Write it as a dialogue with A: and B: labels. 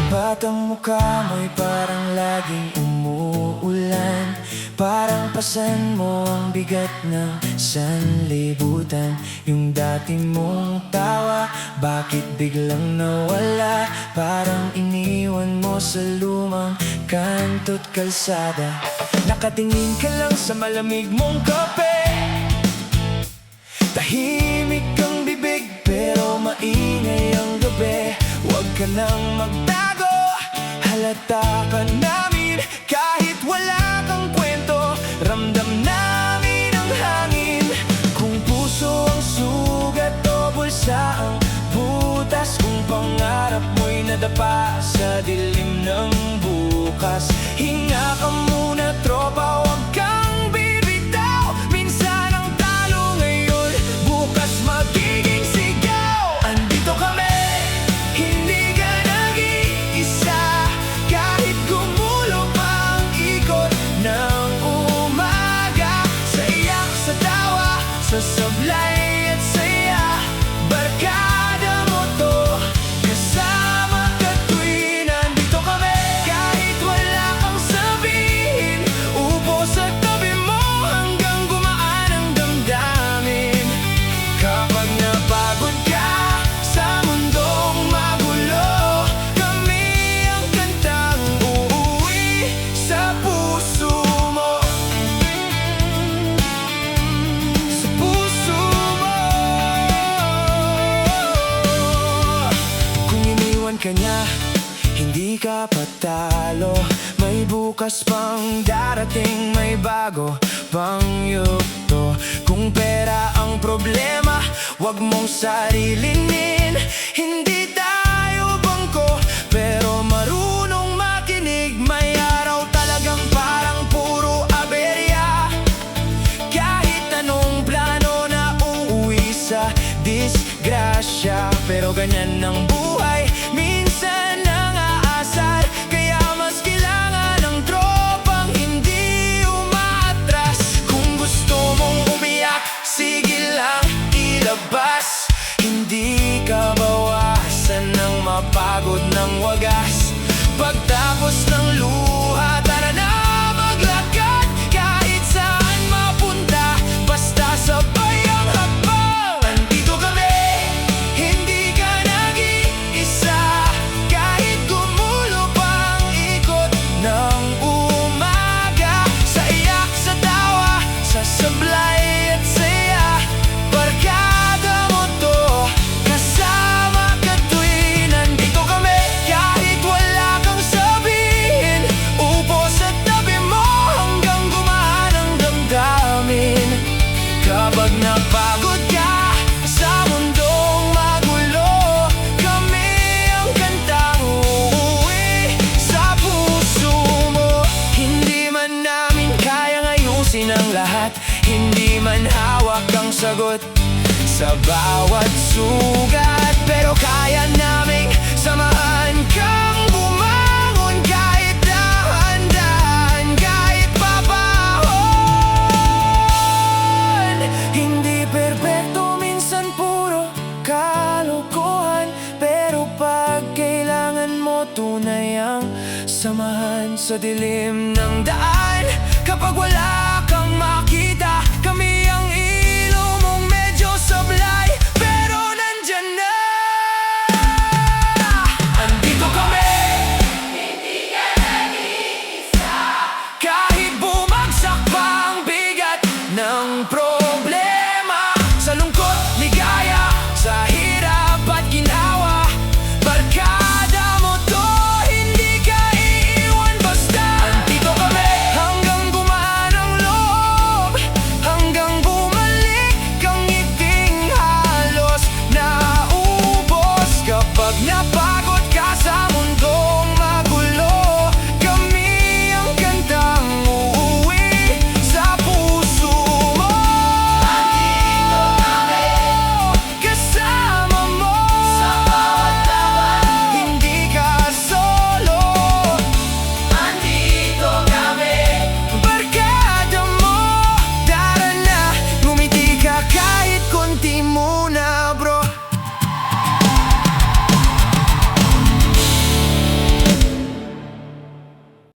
A: Batang mukha mo'y parang laging umuulan, parang pasan mo ang bigat ng sanlibutan. Yung dati mong tawa, bakit biglang nawala? Parang iniwan mo sa lumang kanto't kalsada. Nakatingin ka lang sa malamig mong kape, tahimik ang bibig pero maingay ang gabi. Huwag ka nang magtago, halata ka namin. Kahit wala kang kwento, ramdam namin ang hangin. Kung puso ang sugat o bulsa ang butas, kung pangarap mo'y nadapa sa dilim ng bukas, hinga ka muna tropa, huwag kang bibitaw. Minsan ang talo ngayon, bukas magiging sigaw. Andito kami, hindi ka nag-iisa. Kahit gumulo pa ang ikot ng umaga, sa iyak, sa tawa, sa sablay at saya, barkada mo to, kasama ka tuwing nandito kami. Kahit wala kang sabihin, upo sa tabi mo hanggang gumaan ang damdamin. Kapag napagod ka sa mundong magulo, kami ang kantang uuwi sa puso mo. Sa puso mo. Kung iniwan ka niya, hindi ka patalo. May bukas pang darating, may bago pang yugto. Kung pera ang problema, wag mong sarilinin. Hindi tayo bangko, pero marunong makinig. May araw talagang parang puro aberya. Kahit anong plano na uuwi sa disgrasya, pero ganyan ang buhay, minsan nang-aasar. Kaya mas kailangan ng tropang hindi umaatras. Kung gusto mong umiyak, sige lang ilabas. Hindi ka bawasan ng mapagod ng wagas. Pagtapos ng luha, tara na maglakad. Kahit saan mapunta, basta sabay ang hakbang. Nandito kami, hindi ka nag-iisa. Kahit gumulo pa ang ikot ng umaga, sa iyak, sa tawa, sa sablay at saya, barkada mo to, kasama ka tuwing nandito kami. Kahit wala kang sabihin, upo sa tabi mo hanggang gumaan ang damdamin. Kapag napagod ka sa mundong magulo, kami ang kantang uuwi sa puso mo. Hindi man namin kayang ayusin ang lahat, hindi man hawak ang sagot sa bawat sugat, pero kaya naming samahan kang bumangon. Kahit dahan-dahan, kahit papahon. Hindi perpekto, minsan puro kalokohan, pero pag kailangan mo, tunay ang samahan sa dilim ng daan. Kapag wala